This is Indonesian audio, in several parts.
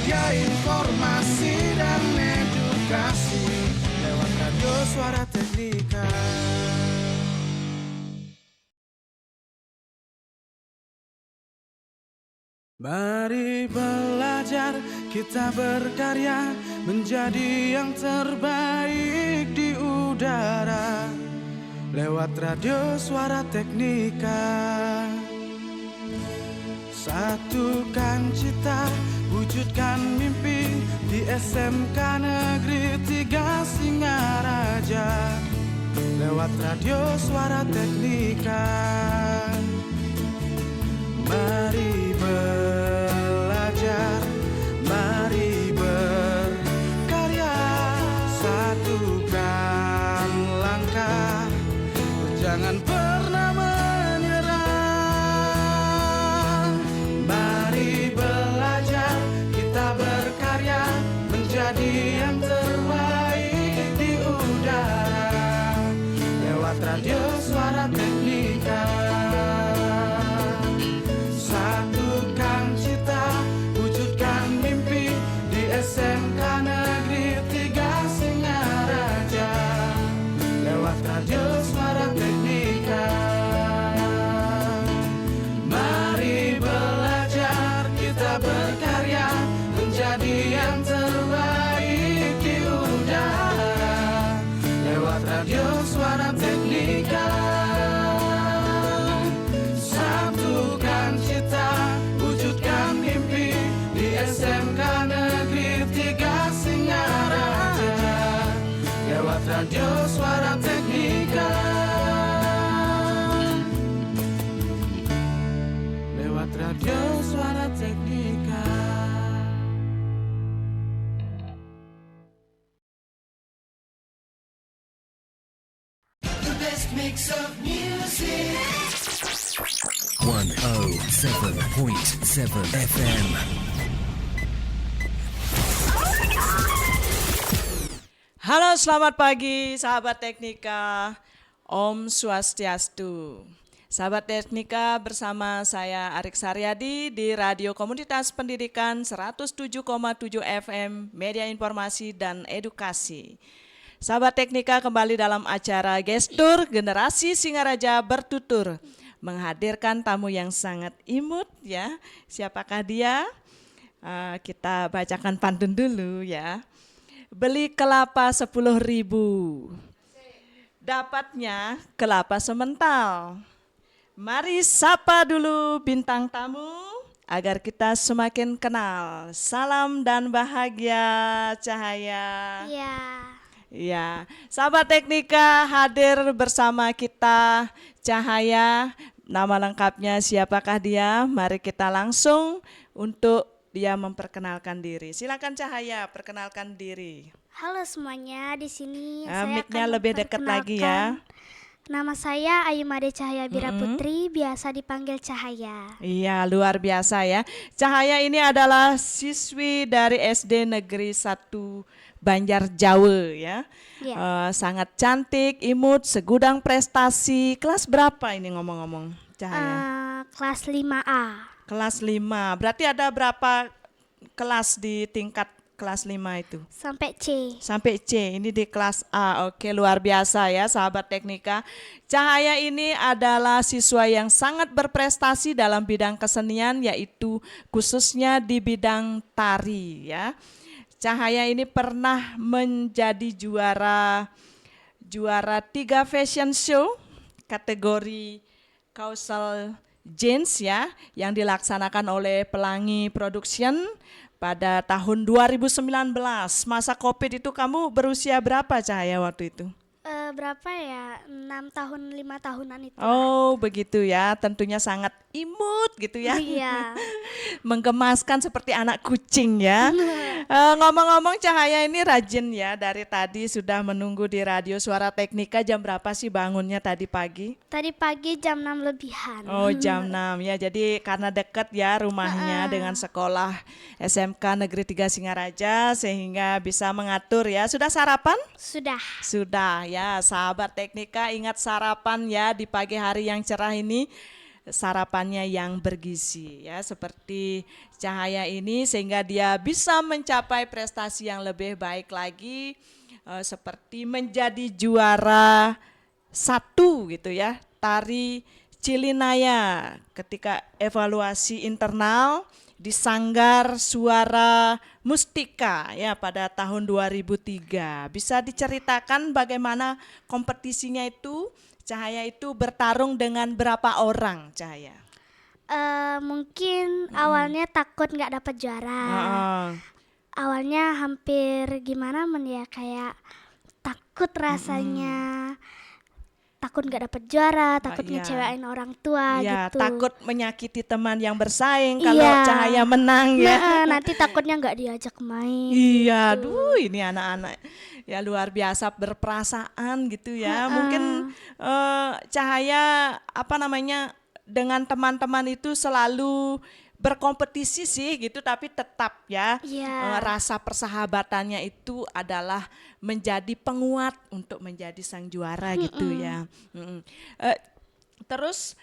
media informasi dan edukasi lewat radio Suara Teknika. Mari belajar, kita berkarya menjadi yang terbaik di udara lewat radio Suara Teknika. Satukan cita, wujudkan mimpi di SMK Negeri 3 Singaraja lewat radio Suara Teknika. Mari belajar, mari berkarya, satukan langkah, jangan pernah menyerah. Mari belajar, kita berkarya menjadi yang terbaik di udara lewat radio Suara Teknika. Satukan cita, wujudkan mimpi di SMK Negeri 3 Singaraja lewat radio Suara Teknika. Mari belajar, kita berkarya menjadi yang terbaik di udara lewat radio Suara Teknika. Satukan cita, wujudkan mimpi di SMK Negeri 3 Singaraja lewat radio Suara Teknika. Lewat radio Suara Teknika. The best mix of music. 107.7 FM. Halo, selamat pagi sahabat Teknika. Om Swastiastu. Sahabat Teknika, bersama saya Arik Saryadi di Radio Komunitas Pendidikan 107,7 FM, Media Informasi dan Edukasi. Sahabat Teknika, kembali dalam acara Gestur Generasi Singaraja Bertutur, menghadirkan tamu yang sangat imut ya. Siapakah dia? Kita bacakan pantun dulu ya. Beli kelapa 10.000, dapatnya kelapa semental. Mari sapa dulu bintang tamu agar kita semakin kenal. Salam dan bahagia Cahaya. Iya. Ya, sahabat Teknika, hadir bersama kita Cahaya. Nama lengkapnya siapakah dia? Mari kita langsung untuk dia memperkenalkan diri. Silakan Cahaya, perkenalkan diri. Halo semuanya, di sini saya Mic-nya akan lebih dekat lagi ya. Nama saya Ayumade Cahaya Bira Putri, biasa dipanggil Cahaya. Iya, luar biasa ya. Cahaya ini adalah siswi dari SD Negeri 1 Banjar Jawa ya. Iya. Sangat cantik, imut, segudang prestasi. Kelas berapa ini ngomong-ngomong Cahaya? Kelas 5A. Kelas 5. Berarti ada berapa kelas di tingkat kelas 5 itu? Sampai C. Sampai C, ini di kelas A. Oke, luar biasa ya sahabat Teknika. Cahaya ini adalah siswa yang sangat berprestasi dalam bidang kesenian, yaitu khususnya di bidang tari ya. Cahaya ini pernah menjadi juara 3 fashion show kategori Causal Jeans ya, yang dilaksanakan oleh Pelangi Production pada tahun 2019. Masa Covid itu kamu berusia berapa Cahaya waktu itu? Berapa ya? 6 tahun, 5 tahunan itu. Oh begitu ya, tentunya sangat imut gitu ya. Iya. Menggemaskan seperti anak kucing ya. Ngomong-ngomong Cahaya ini rajin ya, dari tadi sudah menunggu di Radio Suara Teknika. Jam berapa sih bangunnya tadi pagi? Tadi pagi jam 6 lebihan. Oh jam 6 ya, jadi karena dekat ya rumahnya dengan sekolah SMK Negeri 3 Singaraja sehingga bisa mengatur ya. Sudah sarapan? Sudah. Sudah ya, sahabat Teknika, ingat sarapan ya di pagi hari yang cerah ini. sarapannya yang bergizi ya, seperti Cahaya ini, sehingga dia bisa mencapai prestasi yang lebih baik lagi, seperti menjadi juara satu gitu ya, tari Cilinaya ketika evaluasi internal di Sanggar Suara Mustika ya pada tahun 2003. Bisa diceritakan bagaimana kompetisinya itu? Cahaya itu bertarung dengan berapa orang, Cahaya? Mungkin awalnya takut nggak dapat juara. Awalnya hampir gimana ya, kayak takut rasanya. Takut nggak dapat juara, takut Iya. ngecewain orang tua Ya, gitu. takut menyakiti teman yang bersaing kalau Iya. Cahaya menang ya. Nanti takutnya nggak diajak main. Iya, aduh ini anak-anak ya luar biasa berperasaan gitu ya. Mungkin Cahaya apa namanya dengan teman-teman itu selalu berkompetisi sih gitu, tapi tetap ya Iya. rasa persahabatannya itu adalah menjadi penguat untuk menjadi sang juara gitu ya. Terus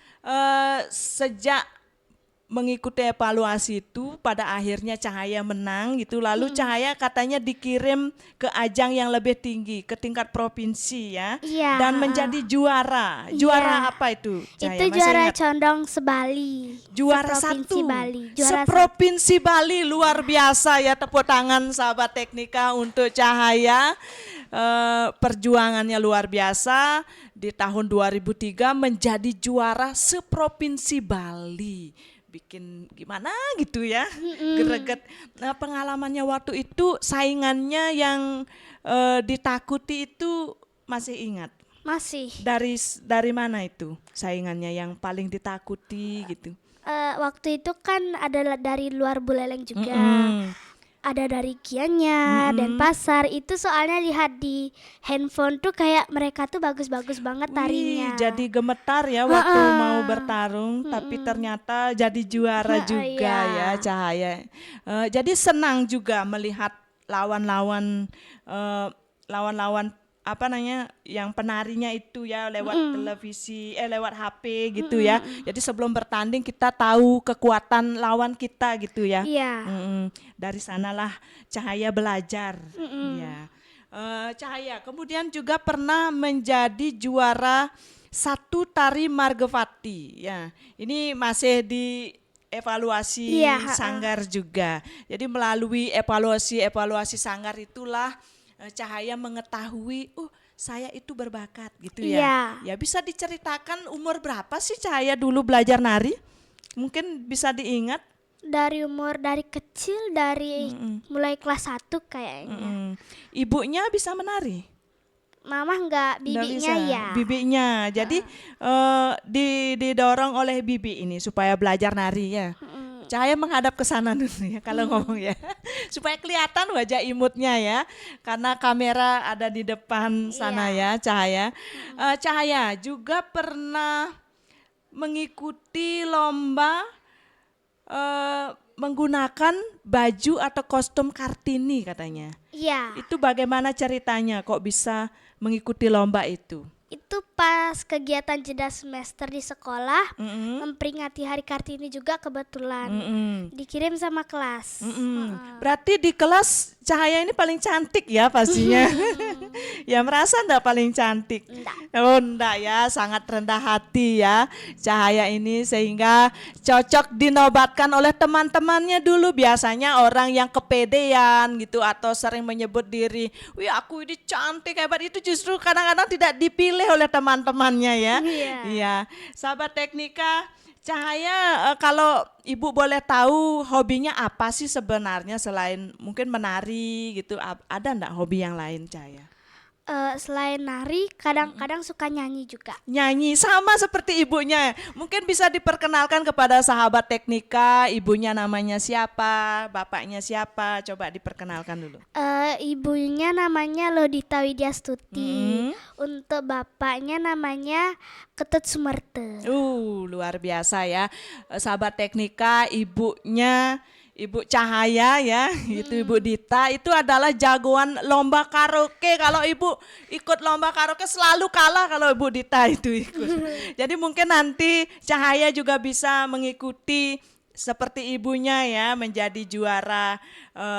sejak mengikuti evaluasi itu pada akhirnya Cahaya menang gitu, lalu Cahaya katanya dikirim ke ajang yang lebih tinggi, ke tingkat provinsi ya, Iya, dan menjadi juara. Juara Iya. apa itu, Cahaya? Itu Masih juara ingat? condong sebali. Juara Seprovinsi satu, Bali. Juara seprovinsi Bali, luar biasa ya, tepuk tangan sahabat Teknika untuk Cahaya. Perjuangannya luar biasa, di tahun 2003 menjadi juara seprovinsi Bali. Bikin gimana gitu ya, greget. Nah, pengalamannya waktu itu, saingannya yang ditakuti itu masih ingat? masih. Dari mana itu saingannya yang paling ditakuti gitu? Waktu itu kan ada dari luar Buleleng juga. Ada dari Kianya, Denpasar. Itu soalnya lihat di handphone tuh kayak mereka tuh bagus-bagus banget tarinya. Wih, jadi gemetar ya waktu mau bertarung, tapi ternyata jadi juara juga ya Cahaya. Jadi senang juga melihat lawan-lawan apa namanya yang penarinya itu ya lewat televisi, lewat HP gitu ya. Jadi sebelum bertanding kita tahu kekuatan lawan kita gitu ya. Iya. Dari sanalah Cahaya belajar. Ya. Cahaya kemudian juga pernah menjadi juara satu tari Margavati ya. Ini masih di evaluasi Iya, sanggar juga. Jadi melalui evaluasi sanggar itulah Cahaya mengetahui, saya itu berbakat gitu ya. Iya. Ya bisa diceritakan umur berapa sih Cahaya dulu belajar nari? Mungkin bisa diingat. Dari kecil, dari mulai kelas 1 kayaknya. Ibunya bisa menari? Mama enggak, Nggak bibinya bisa. ya. Bibinya. Jadi didorong oleh bibi ini supaya belajar nari ya. Cahaya menghadap ke sana dulu ya kalau ngomong ya. Supaya kelihatan wajah imutnya ya. Karena kamera ada di depan sana ya Cahaya. Cahaya juga pernah mengikuti lomba menggunakan baju atau kostum Kartini katanya. Iya. Itu bagaimana ceritanya kok bisa mengikuti lomba itu? Itu pas kegiatan jeda semester di sekolah, memperingati Hari Kartini juga kebetulan. Dikirim sama kelas. Berarti di kelas Cahaya ini paling cantik ya pastinya. Ya merasa enggak paling cantik? Enggak. Oh enggak ya, sangat rendah hati ya Cahaya ini, sehingga cocok dinobatkan oleh teman-temannya dulu. Biasanya orang yang kepedean gitu atau sering menyebut diri, wih aku ini cantik hebat, itu justru kadang-kadang tidak dipilih oleh teman-temannya ya. Iya. Sahabat Teknika, Cahaya kalau Ibu boleh tahu hobinya apa sih sebenarnya selain mungkin menari gitu, ada enggak hobi yang lain Cahaya? Selain nari, kadang-kadang suka nyanyi juga. Nyanyi sama seperti ibunya. Mungkin bisa diperkenalkan kepada sahabat Teknika, ibunya namanya siapa, bapaknya siapa, coba diperkenalkan dulu. Ibunya namanya Lodita Widyastuti. Untuk bapaknya namanya Ketut Sumerte. Luar biasa ya. Sahabat Teknika, ibunya Ibu Cahaya ya, itu Ibu Dita itu adalah jagoan lomba karaoke. Kalau Ibu ikut lomba karaoke selalu kalah kalau Ibu Dita itu ikut. Jadi mungkin nanti Cahaya juga bisa mengikuti seperti ibunya ya, menjadi juara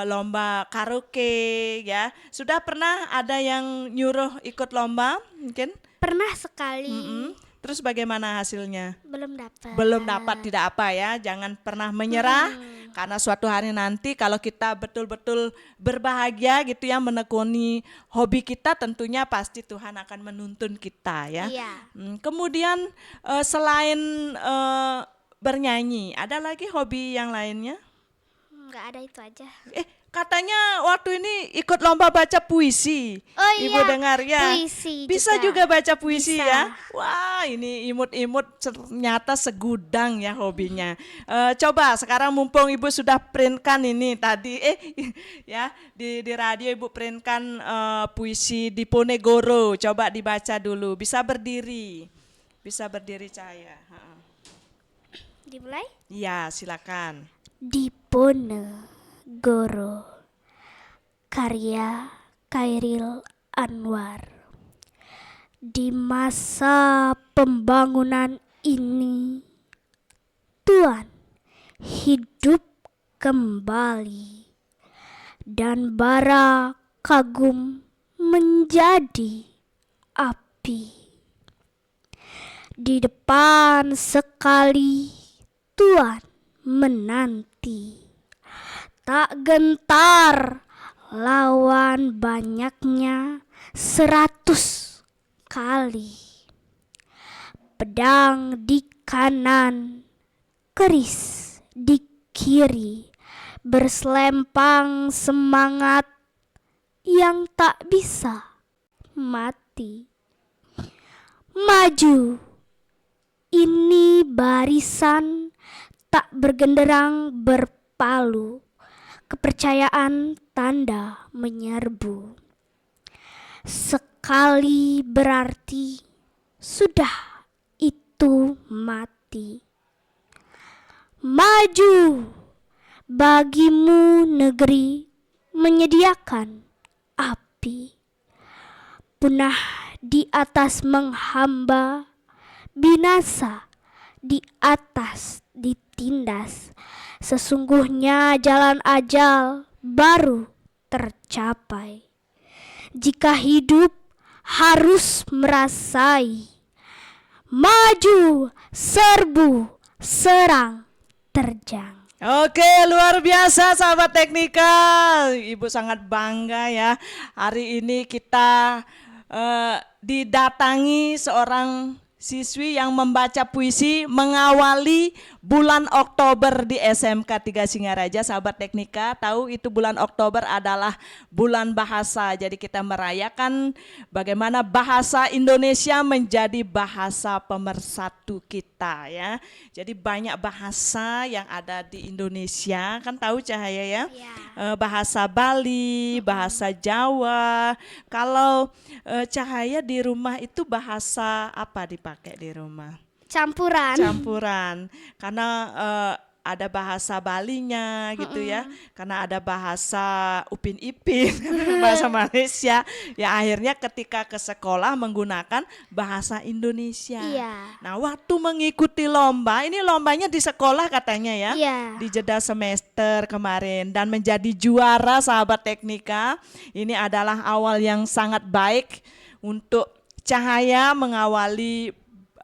lomba karaoke ya. Sudah pernah ada yang nyuruh ikut lomba mungkin? Pernah sekali. Terus bagaimana hasilnya? Belum dapat. Belum dapat, tidak apa ya, jangan pernah menyerah karena suatu hari nanti kalau kita betul-betul berbahagia gitu ya menekuni hobi kita, tentunya pasti Tuhan akan menuntun kita ya. Iya. Kemudian selain bernyanyi, ada lagi hobi yang lainnya? Nggak ada, itu aja. Katanya waktu ini ikut lomba baca puisi. Oh Ibu iya, dengar ya. puisi Bisa juga baca puisi Bisa. ya. Wah, ini imut-imut ternyata segudang ya hobinya. Coba sekarang mumpung Ibu sudah printkan ini tadi ya di radio Ibu printkan puisi Diponegoro. Coba dibaca dulu. Bisa berdiri. Bisa berdiri Cahaya. Dimulai? Iya, silakan. Diponegoro, karya Khairil Anwar. Di masa pembangunan ini, Tuhan hidup kembali dan bara kagum menjadi api. Di depan sekali Tuhan menanti, tak gentar lawan banyaknya 100 kali. Pedang di kanan, keris di kiri, berselempang semangat yang tak bisa mati. Maju, ini barisan tak bergenderang berpalu, kepercayaan tanda menyerbu. Sekali berarti sudah itu mati. Maju, bagimu negeri menyediakan api. Punah di atas menghamba, binasa di atas ditindas. Sesungguhnya jalan ajal baru tercapai jika hidup harus merasai. Maju, serbu, serang, terjang. Oke, luar biasa sahabat Teknika. Ibu sangat bangga ya. Hari ini kita didatangi seorang siswi yang membaca puisi mengawali bulan Oktober di SMK 3 Singaraja. Sahabat Teknika tahu itu bulan Oktober adalah bulan bahasa. Jadi kita merayakan bagaimana bahasa Indonesia menjadi bahasa pemersatu kita ya. Jadi banyak bahasa yang ada di Indonesia, kan tahu Cahaya ya? Bahasa Bali, bahasa Jawa. Kalau Cahaya di rumah itu bahasa apa dipakai di rumah? Campuran. Karena ada bahasa Balinya gitu ya, karena ada bahasa Upin Ipin, bahasa Malaysia. Ya akhirnya ketika ke sekolah menggunakan bahasa Indonesia. Iya. Nah waktu mengikuti lomba, ini lombanya di sekolah katanya ya, Iya. di jeda semester kemarin dan menjadi juara sahabat Teknika. Ini adalah awal yang sangat baik untuk Cahaya mengawali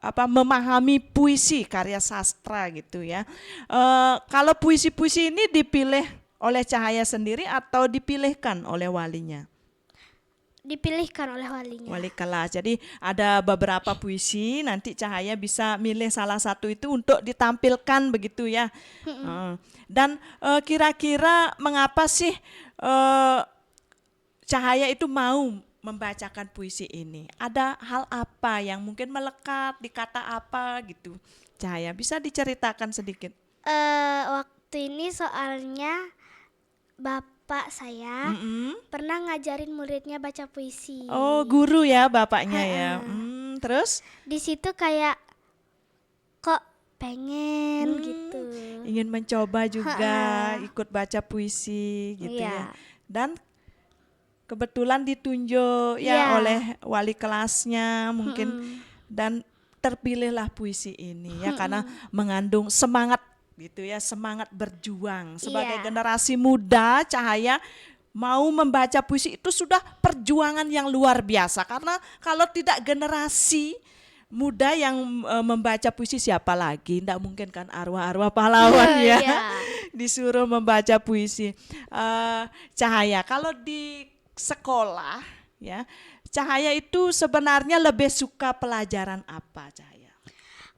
memahami puisi karya sastra gitu ya. Kalau puisi-puisi ini dipilih oleh Cahaya sendiri atau dipilihkan oleh walinya? Dipilihkan oleh walinya. Wali kelas. Jadi ada beberapa puisi, nanti Cahaya bisa milih salah satu itu untuk ditampilkan begitu ya. Dan kira-kira mengapa sih Cahaya itu mau membacakan puisi ini? Ada hal apa yang mungkin melekat di kata apa gitu? Cahaya bisa diceritakan sedikit? Waktu ini soalnya bapak saya pernah ngajarin muridnya baca puisi. Oh, guru ya bapaknya ya. Terus? Di situ kayak kok pengen gitu. ingin mencoba juga ikut baca puisi gitu ya. Iya. Dan kebetulan ditunjuk ya Iya. oleh wali kelasnya mungkin dan terpilihlah puisi ini ya karena mengandung semangat gitu ya, semangat berjuang sebagai Iya. generasi muda. Cahaya mau membaca puisi itu sudah perjuangan yang luar biasa karena kalau tidak generasi muda yang membaca puisi siapa lagi? Tidak mungkin kan arwah-arwah pahlawan ya Iya. disuruh membaca puisi. Cahaya kalau di sekolah ya, Cahaya itu sebenarnya lebih suka pelajaran apa, Cahaya?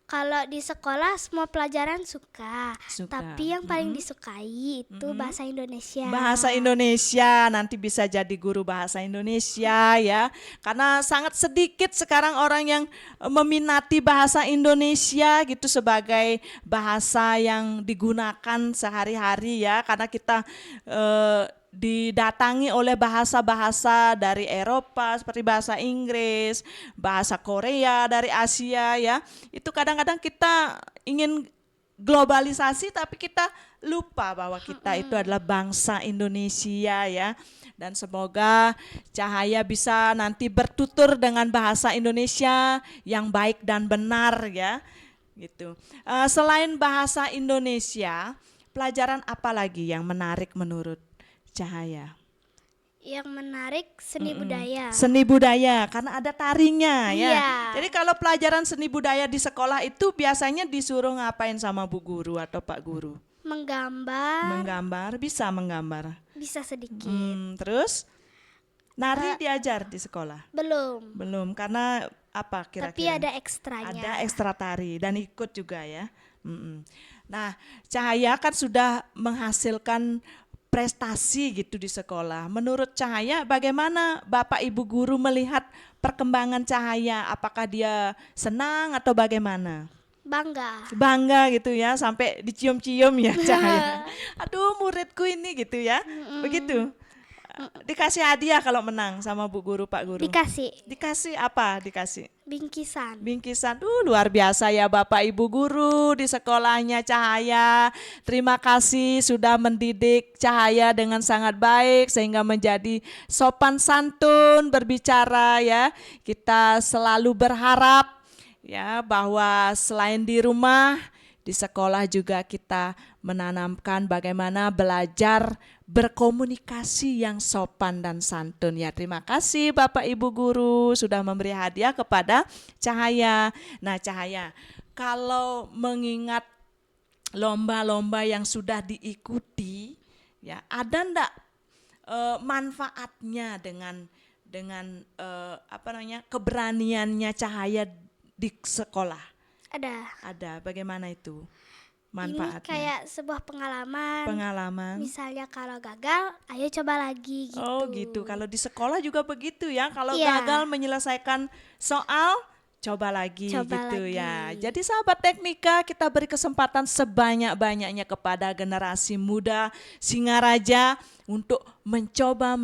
Kalau di sekolah semua pelajaran suka, Suka. tapi yang paling disukai itu bahasa Indonesia. Bahasa Indonesia, nanti bisa jadi guru bahasa Indonesia ya. Karena sangat sedikit sekarang orang yang meminati bahasa Indonesia gitu sebagai bahasa yang digunakan sehari-hari ya. Karena kita didatangi oleh bahasa-bahasa dari Eropa seperti bahasa Inggris, bahasa Korea dari Asia ya. Itu kadang-kadang kita ingin globalisasi tapi kita lupa bahwa kita itu adalah bangsa Indonesia ya. Dan semoga Cahaya bisa nanti bertutur dengan bahasa Indonesia yang baik dan benar ya. Gitu. Selain bahasa Indonesia, pelajaran apa lagi yang menarik menurut Cahaya? Yang menarik seni budaya. Seni budaya karena ada tarinya ya. Iya. Jadi kalau pelajaran seni budaya di sekolah itu biasanya disuruh ngapain sama Bu Guru atau Pak Guru? Menggambar, Bisa menggambar. bisa sedikit. Terus nari diajar di sekolah? Belum, Belum karena apa tapi kira-kira? ada ekstranya. Ada ekstra tari dan ikut juga ya. Nah, Cahaya kan sudah menghasilkan prestasi gitu di sekolah. Menurut Cahaya bagaimana Bapak Ibu guru melihat perkembangan Cahaya? Apakah dia senang atau bagaimana? Bangga. Gitu ya, sampai dicium-cium ya Cahaya. Aduh muridku ini gitu ya. Begitu. Dikasih hadiah kalau menang sama Bu Guru Pak Guru. Dikasih apa? Dikasih Bingkisan. Luar biasa ya Bapak Ibu guru di sekolahnya Cahaya. Terima kasih sudah mendidik Cahaya dengan sangat baik sehingga menjadi sopan santun berbicara ya. Kita selalu berharap ya bahwa selain di rumah, di sekolah juga kita menanamkan bagaimana belajar berkomunikasi yang sopan dan santun ya. Terima kasih Bapak Ibu guru sudah memberi hadiah kepada Cahaya. Nah Cahaya, kalau mengingat lomba-lomba yang sudah diikuti ya, ada ndak manfaatnya dengan keberaniannya Cahaya di sekolah? Ada. Bagaimana itu manfaatnya? Ini kayak sebuah pengalaman. Misalnya kalau gagal, ayo coba lagi gitu. Oh gitu. Kalau di sekolah juga begitu ya. Kalau Iya. gagal menyelesaikan soal, coba lagi gitu lagi. ya. Jadi sahabat Teknika, kita beri kesempatan sebanyak-banyaknya kepada generasi muda Singaraja untuk mencoba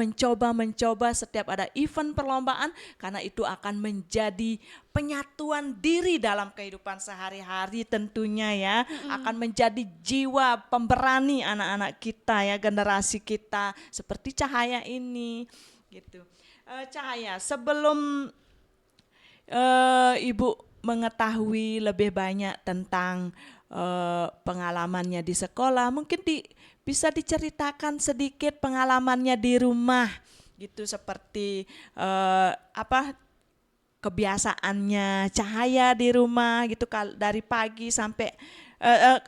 setiap ada event perlombaan karena itu akan menjadi penyatuan diri dalam kehidupan sehari-hari tentunya ya. Akan menjadi jiwa pemberani anak-anak kita ya, generasi kita seperti Cahaya ini gitu. Cahaya, sebelum Ibu mengetahui lebih banyak tentang pengalamannya di sekolah, mungkin bisa diceritakan sedikit pengalamannya di rumah gitu, seperti kebiasaannya Cahaya di rumah gitu dari pagi sampai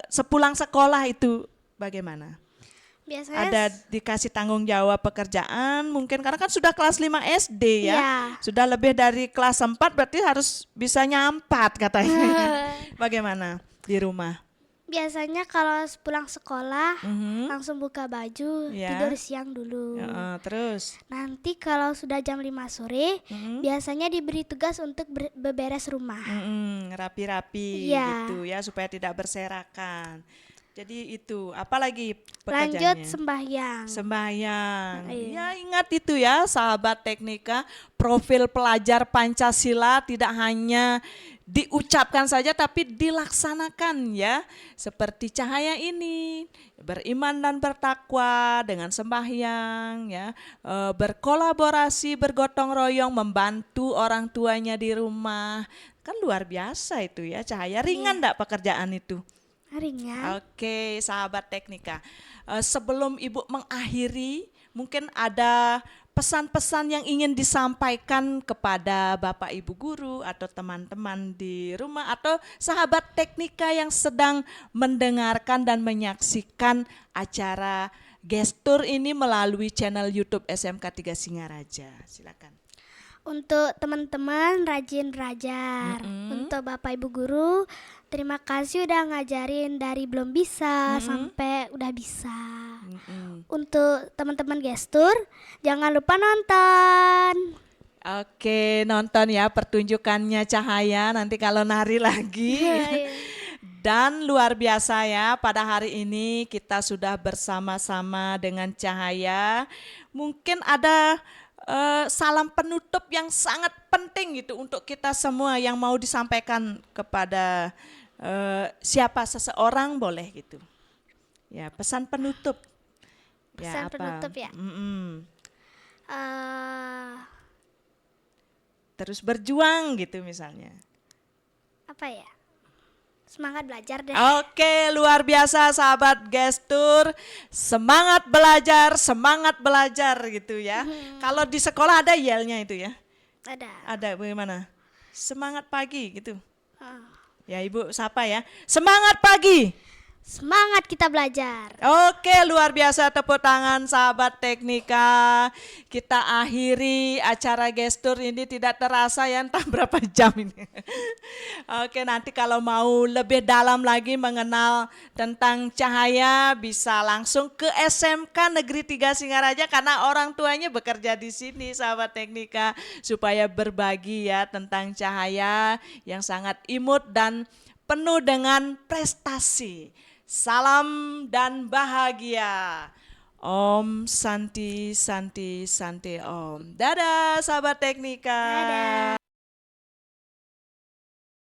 sepulang sekolah itu bagaimana? Biasanya Ada dikasih tanggung jawab pekerjaan mungkin karena kan sudah kelas 5 SD ya. Iya. Sudah lebih dari kelas 4 berarti harus bisa nyampat katanya. Bagaimana di rumah? biasanya kalau pulang sekolah langsung buka baju, Ya. tidur siang dulu. Terus Nanti kalau sudah jam 5 sore, biasanya diberi tugas untuk beberes rumah. rapi-rapi Iya. gitu ya supaya tidak berserakan. Jadi itu, apalagi Lanjut pekerjaannya? sembahyang. Sembahyang. Iya. Ya ingat itu ya sahabat Teknika, profil pelajar Pancasila tidak hanya diucapkan saja tapi dilaksanakan ya. Seperti Cahaya ini, beriman dan bertakwa dengan sembahyang ya, berkolaborasi, bergotong royong membantu orang tuanya di rumah. Kan luar biasa itu ya Cahaya. Ringan enggak pekerjaan itu? Ringan. Oke, sahabat Teknika. Sebelum Ibu mengakhiri, mungkin ada pesan-pesan yang ingin disampaikan kepada Bapak Ibu guru atau teman-teman di rumah atau sahabat Teknika yang sedang mendengarkan dan menyaksikan acara Gestur ini melalui channel YouTube SMK 3 Singaraja. Silakan. Untuk teman-teman rajin belajar. Untuk Bapak Ibu guru, terima kasih udah ngajarin dari belum bisa sampai udah bisa. Untuk teman-teman gestur, jangan lupa nonton. Oke, nonton ya pertunjukannya Cahaya nanti kalau nari lagi. Dan luar biasa ya, pada hari ini kita sudah bersama-sama dengan Cahaya. Mungkin ada salam penutup yang sangat penting gitu untuk kita semua yang mau disampaikan kepada siapa seseorang boleh gitu. Ya, pesan penutup. Pesan apa? penutup ya. Terus berjuang gitu misalnya. Apa ya? Semangat belajar deh. Oke, luar biasa sahabat Gestur. Semangat belajar gitu ya. Kalau di sekolah ada yelnya itu ya? Ada. Ada bagaimana? Semangat pagi gitu. Ah. Ya Ibu sapa ya. Semangat pagi. Semangat kita belajar. Oke, luar biasa, tepuk tangan sahabat Teknika. Kita akhiri acara Gestur ini tidak terasa ya, entah berapa jam ini. Oke, nanti kalau mau lebih dalam lagi mengenal tentang Cahaya bisa langsung ke SMK Negeri 3 Singaraja karena orang tuanya bekerja di sini sahabat Teknika supaya berbagi ya tentang Cahaya yang sangat imut dan penuh dengan prestasi. Salam dan bahagia. Om Santi Santi Santi Om. Dadah sahabat Teknika. Dadah.